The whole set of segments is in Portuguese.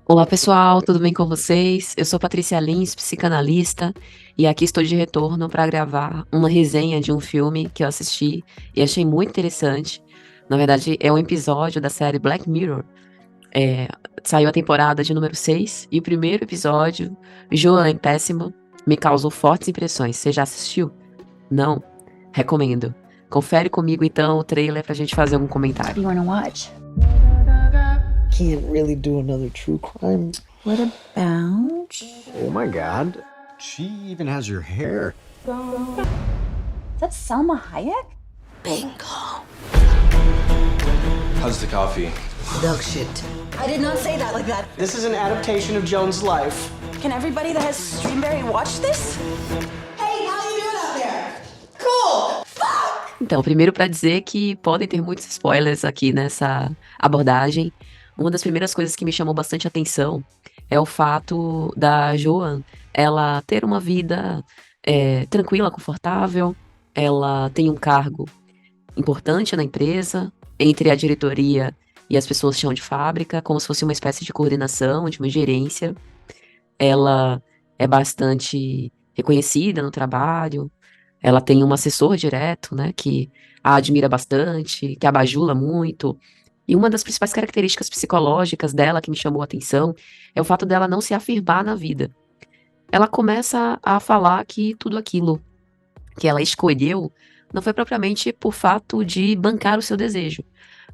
Olá pessoal, tudo bem com vocês? Eu sou Patrícia Lins, psicanalista, e aqui estou de retorno para gravar uma resenha de um filme que eu assisti e achei muito interessante. Na verdade, é um episódio da série Black Mirror. É, Saiu a temporada de número 6 e o primeiro episódio, Joan Péssimo, me causou fortes impressões. Você já assistiu? Não? Recomendo. Confere comigo então o trailer pra gente fazer algum comentário. You wanna watch? Can't really do another true crime. What about? Oh my god. She even has your hair. Is that Selma Hayek? Bingo. How's the coffee? Dog shit. I did not say that like that. This is an adaptation of Joan's life. Can everybody that has Streamberry watch this? Hey, how you doing out there? Cool. Então, primeiro para dizer que podem ter muitos spoilers aqui nessa abordagem. Uma das primeiras coisas que me chamou bastante atenção é o fato da Joan, ela ter uma vida tranquila, confortável, ela tem um cargo importante na empresa, entre a diretoria e as pessoas de chão de fábrica, como se fosse uma espécie de coordenação, de uma gerência. Ela é bastante reconhecida no trabalho, ela tem um assessor direto, né, que a admira bastante, que a bajula muito. E uma das principais características psicológicas dela que me chamou a atenção é o fato dela não se afirmar na vida. Ela começa a falar que tudo aquilo que ela escolheu não foi propriamente por fato de bancar o seu desejo,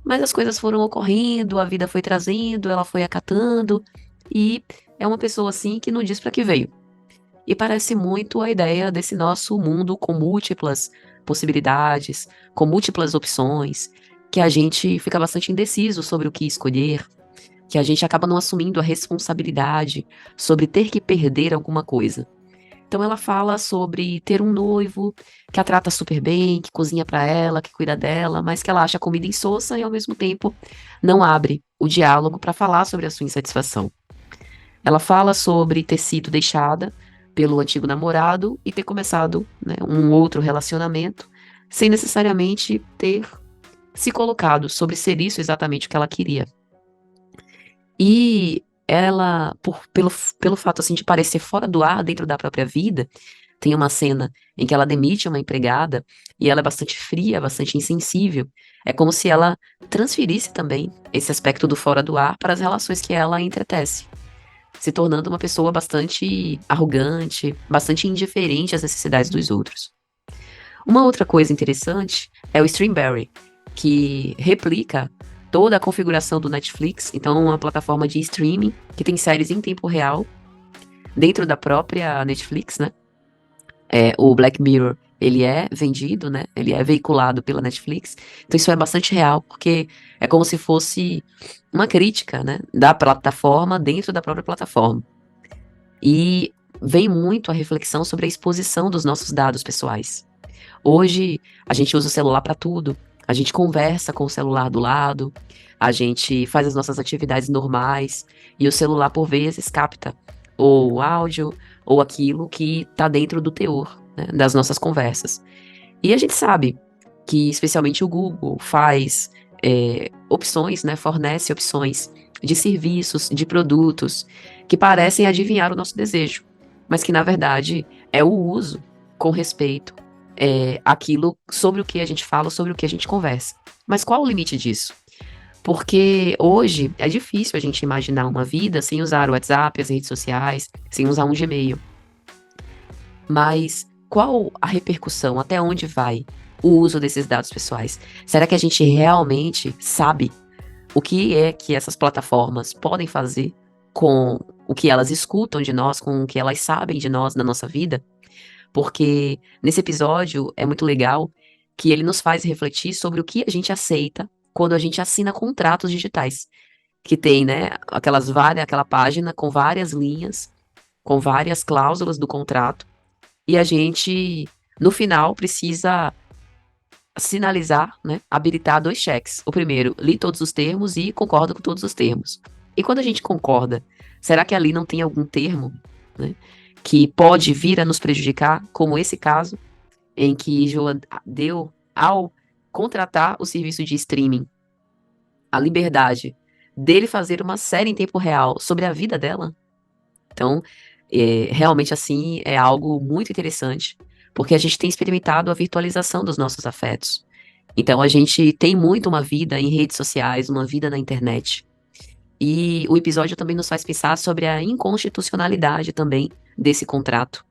mas as coisas foram ocorrendo, a vida foi trazendo, ela foi acatando, e é uma pessoa assim que não diz para que veio. E parece muito a ideia desse nosso mundo com múltiplas possibilidades, com múltiplas opções, que a gente fica bastante indeciso sobre o que escolher, que a gente acaba não assumindo a responsabilidade sobre ter que perder alguma coisa. Então ela fala sobre ter um noivo que a trata super bem, que cozinha pra ela, que cuida dela, mas que ela acha a comida insossa e ao mesmo tempo não abre o diálogo para falar sobre a sua insatisfação. Ela fala sobre ter sido deixada pelo antigo namorado e ter começado, né, um outro relacionamento sem necessariamente ter se colocado sobre ser isso exatamente o que ela queria. E ela, pelo fato assim de parecer fora do ar dentro da própria vida, tem uma cena em que ela demite uma empregada e ela é bastante fria, bastante insensível. É como se ela transferisse também esse aspecto do fora do ar para as relações que ela entretece, se tornando uma pessoa bastante arrogante, bastante indiferente às necessidades dos outros. Uma outra coisa interessante é o Streamberry, que replica toda a configuração do Netflix, então é uma plataforma de streaming que tem séries em tempo real dentro da própria Netflix, né? O Black Mirror, ele é vendido, né? Ele é veiculado pela Netflix, então isso é bastante real, porque é como se fosse uma crítica, né, da plataforma dentro da própria plataforma. E vem muito a reflexão sobre a exposição dos nossos dados pessoais. Hoje, a gente usa o celular para tudo. A gente conversa com o celular do lado, a gente faz as nossas atividades normais, e o celular, por vezes, capta ou o áudio ou aquilo que está dentro do teor, né, das nossas conversas. E a gente sabe que, especialmente o Google, faz opções, né, fornece opções de serviços, de produtos, que parecem adivinhar o nosso desejo, mas que, na verdade, é o uso com respeito aquilo sobre o que a gente fala, sobre o que a gente conversa. Mas qual o limite disso? Porque hoje é difícil a gente imaginar uma vida sem usar o WhatsApp, as redes sociais, sem usar um Gmail. Mas qual a repercussão? Até onde vai o uso desses dados pessoais? Será que a gente realmente sabe o que é que essas plataformas podem fazer com o que elas escutam de nós, com o que elas sabem de nós, na nossa vida? Porque nesse episódio é muito legal que ele nos faz refletir sobre o que a gente aceita quando a gente assina contratos digitais, que tem, né, aquela página com várias linhas, com várias cláusulas do contrato, e a gente, no final, precisa sinalizar, né, habilitar dois cheques. O primeiro, li todos os termos e concordo com todos os termos. E quando a gente concorda, será que ali não tem algum termo, né, que pode vir a nos prejudicar, como esse caso, em que Joan deu ao contratar o serviço de streaming a liberdade dele fazer uma série em tempo real sobre a vida dela. Então, realmente assim, é algo muito interessante, porque a gente tem experimentado a virtualização dos nossos afetos. Então, a gente tem muito uma vida em redes sociais, uma vida na internet. E o episódio também nos faz pensar sobre a inconstitucionalidade também desse contrato.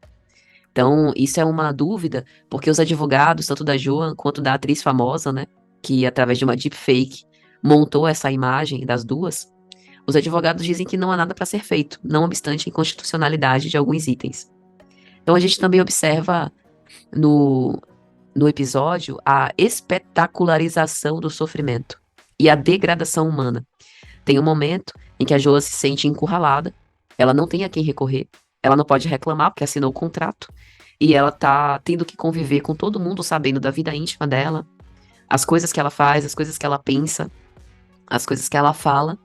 Então, isso é uma dúvida, porque os advogados, tanto da Joan quanto da atriz famosa, né, que através de uma deepfake montou essa imagem das duas, os advogados dizem que não há nada para ser feito, não obstante a inconstitucionalidade de alguns itens. Então, a gente também observa no, no episódio a espetacularização do sofrimento e a degradação humana. Tem um momento em que a Joa se sente encurralada, ela não tem a quem recorrer, ela não pode reclamar porque assinou o contrato, e ela tá tendo que conviver com todo mundo sabendo da vida íntima dela, as coisas que ela faz, as coisas que ela pensa, as coisas que ela fala.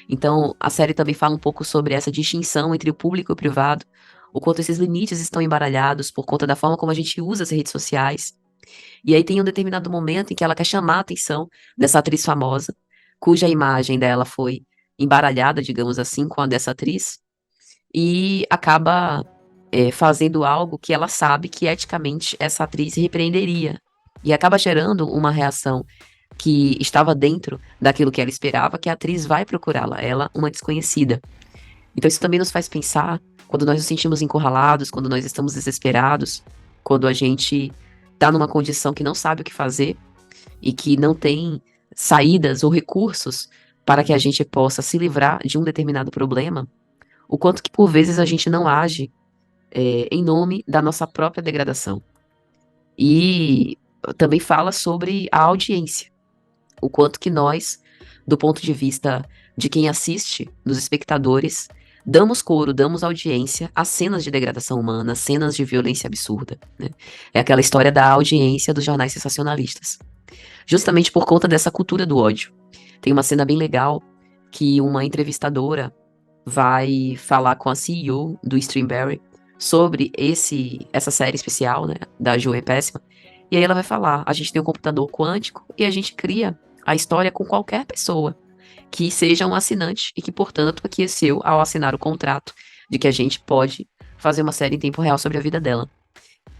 Então, a série também fala um pouco sobre essa distinção entre o público e o privado, o quanto esses limites estão embaralhados por conta da forma como a gente usa as redes sociais. E aí tem um determinado momento em que ela quer chamar a atenção dessa atriz famosa, cuja imagem dela foi embaralhada, digamos assim, com a dessa atriz, e acaba fazendo algo que ela sabe que eticamente essa atriz repreenderia. E acaba gerando uma reação que estava dentro daquilo que ela esperava, que a atriz vai procurá-la, ela, uma desconhecida. Então isso também nos faz pensar, quando nós nos sentimos encurralados, quando nós estamos desesperados, quando a gente está numa condição que não sabe o que fazer e que não tem saídas ou recursos para que a gente possa se livrar de um determinado problema, o quanto que por vezes a gente não age em nome da nossa própria degradação. E também fala sobre a audiência, o quanto que nós, do ponto de vista de quem assiste, dos espectadores, damos coro, damos audiência às cenas de degradação humana, às cenas de violência absurda, né? É aquela história da audiência dos jornais sensacionalistas. Justamente por conta dessa cultura do ódio. Tem uma cena bem legal que uma entrevistadora vai falar com a CEO do Streamberry sobre essa série especial, né, da Joe é Péssima. E aí ela vai falar, a gente tem um computador quântico e a gente cria a história com qualquer pessoa que seja um assinante e que, portanto, aqueceu ao assinar o contrato de que a gente pode fazer uma série em tempo real sobre a vida dela.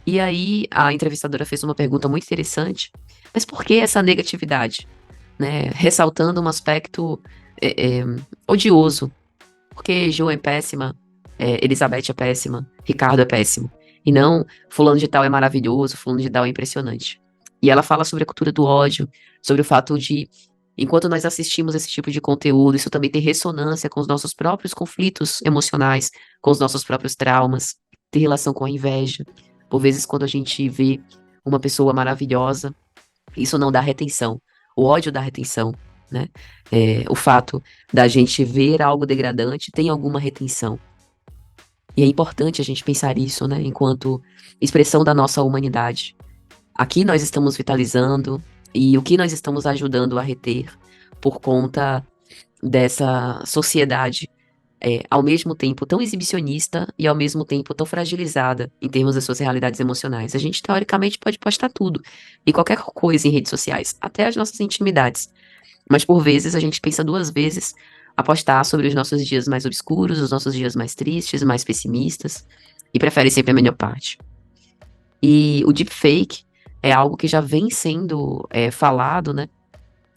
E aí a entrevistadora fez uma pergunta muito interessante, mas por que essa negatividade? Né? Ressaltando um aspecto odioso. Porque Joe é péssima, Elizabeth é péssima, Ricardo é péssimo. E não fulano de tal é maravilhoso, fulano de tal é impressionante. E ela fala sobre a cultura do ódio, sobre o fato de, enquanto nós assistimos esse tipo de conteúdo, isso também tem ressonância com os nossos próprios conflitos emocionais, com os nossos próprios traumas, tem relação com a inveja. Por vezes, quando a gente vê uma pessoa maravilhosa, isso não dá retenção. O ódio dá retenção, né? O fato da gente ver algo degradante tem alguma retenção. E é importante a gente pensar isso, né? Enquanto expressão da nossa humanidade. Aqui nós estamos vitalizando e o que nós estamos ajudando a reter por conta dessa sociedade ao mesmo tempo tão exibicionista e ao mesmo tempo tão fragilizada em termos das suas realidades emocionais. A gente, teoricamente, pode postar tudo e qualquer coisa em redes sociais, até as nossas intimidades. Mas, por vezes, a gente pensa duas vezes a postar sobre os nossos dias mais obscuros, os nossos dias mais tristes, mais pessimistas, e prefere sempre a melhor parte. E o deepfake é algo que já vem sendo falado, né,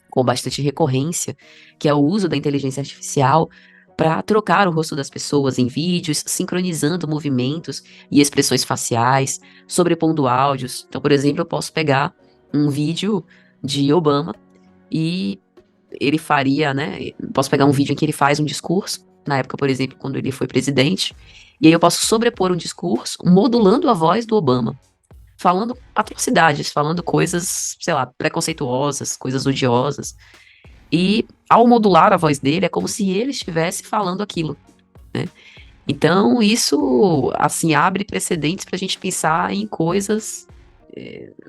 com bastante recorrência, que é o uso da inteligência artificial para trocar o rosto das pessoas em vídeos, sincronizando movimentos e expressões faciais, sobrepondo áudios. Então, por exemplo, eu posso pegar um vídeo de Obama e ele faria, né? Posso pegar um vídeo em que ele faz um discurso, na época, por exemplo, quando ele foi presidente, e aí eu posso sobrepor um discurso, modulando a voz do Obama, falando atrocidades, falando coisas, sei lá, preconceituosas, coisas odiosas. E ao modular a voz dele, é como se ele estivesse falando aquilo, né? Então, isso, assim, abre precedentes para a gente pensar em coisas,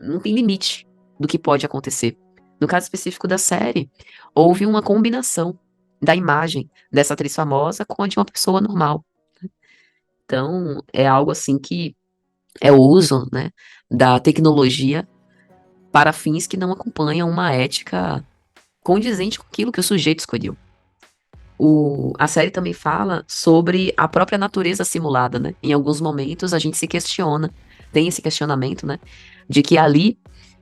não tem limite do que pode acontecer. No caso específico da série, houve uma combinação da imagem dessa atriz famosa com a de uma pessoa normal. Então, é algo assim que é o uso, né, da tecnologia para fins que não acompanham uma ética condizente com aquilo que o sujeito escolheu. A série também fala sobre a própria natureza simulada, né? Em alguns momentos a gente se questiona, tem esse questionamento, né? De que ali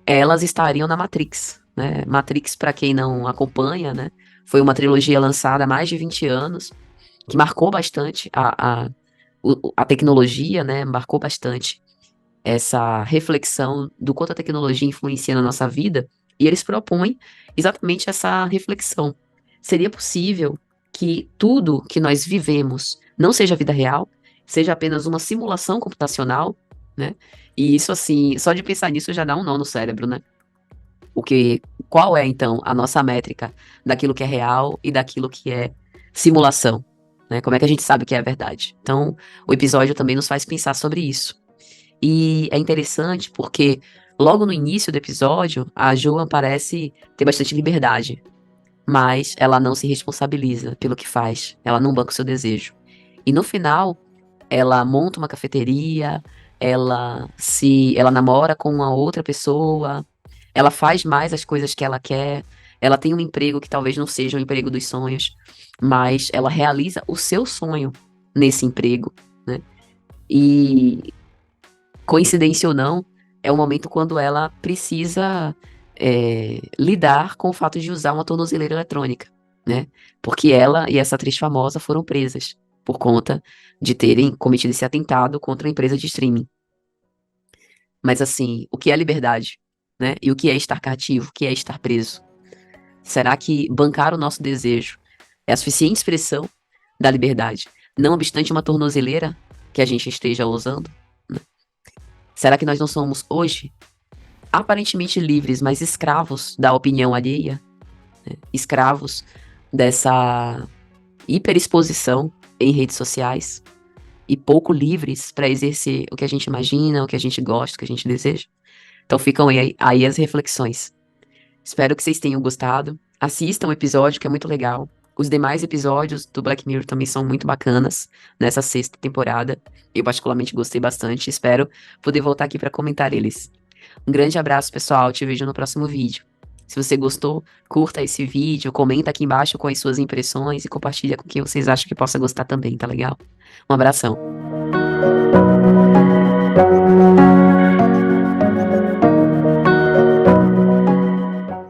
elas estariam na Matrix, né? Matrix, para quem não acompanha, né? Foi uma trilogia lançada há mais de 20 anos, que marcou bastante a tecnologia, né? Marcou bastante essa reflexão do quanto a tecnologia influencia na nossa vida, e eles propõem exatamente essa reflexão. Seria possível que tudo que nós vivemos não seja vida real, seja apenas uma simulação computacional, né? E isso, assim, só de pensar nisso já dá um nó no cérebro, né? Qual é, então, a nossa métrica daquilo que é real e daquilo que é simulação, né? Como é que a gente sabe que é a verdade? Então, o episódio também nos faz pensar sobre isso. E é interessante porque logo no início do episódio, a Joan parece ter bastante liberdade, mas ela não se responsabiliza pelo que faz, ela não banca o seu desejo. E no final, ela monta uma cafeteria, ela namora com uma outra pessoa, ela faz mais as coisas que ela quer, ela tem um emprego que talvez não seja o emprego dos sonhos, mas ela realiza o seu sonho nesse emprego, né? E coincidência ou não, é o momento quando ela precisa lidar com o fato de usar uma tornozeleira eletrônica, né? Porque ela e essa atriz famosa foram presas por conta de terem cometido esse atentado contra a empresa de streaming. Mas assim, o que é liberdade, né? E o que é estar cativo? O que é estar preso? Será que bancar o nosso desejo é a suficiente expressão da liberdade, não obstante uma tornozeleira que a gente esteja usando? Será que nós não somos hoje aparentemente livres, mas escravos da opinião alheia? Né? Escravos dessa hiperexposição em redes sociais e pouco livres para exercer o que a gente imagina, o que a gente gosta, o que a gente deseja? Então ficam aí as reflexões. Espero que vocês tenham gostado. Assistam o episódio, que é muito legal. Os demais episódios do Black Mirror também são muito bacanas nessa 6ª temporada. Eu particularmente gostei bastante. Espero poder voltar aqui para comentar eles. Um grande abraço, pessoal. Te vejo no próximo vídeo. Se você gostou, curta esse vídeo, comenta aqui embaixo com as suas impressões e compartilha com quem vocês acham que possa gostar também, tá legal? Um abração.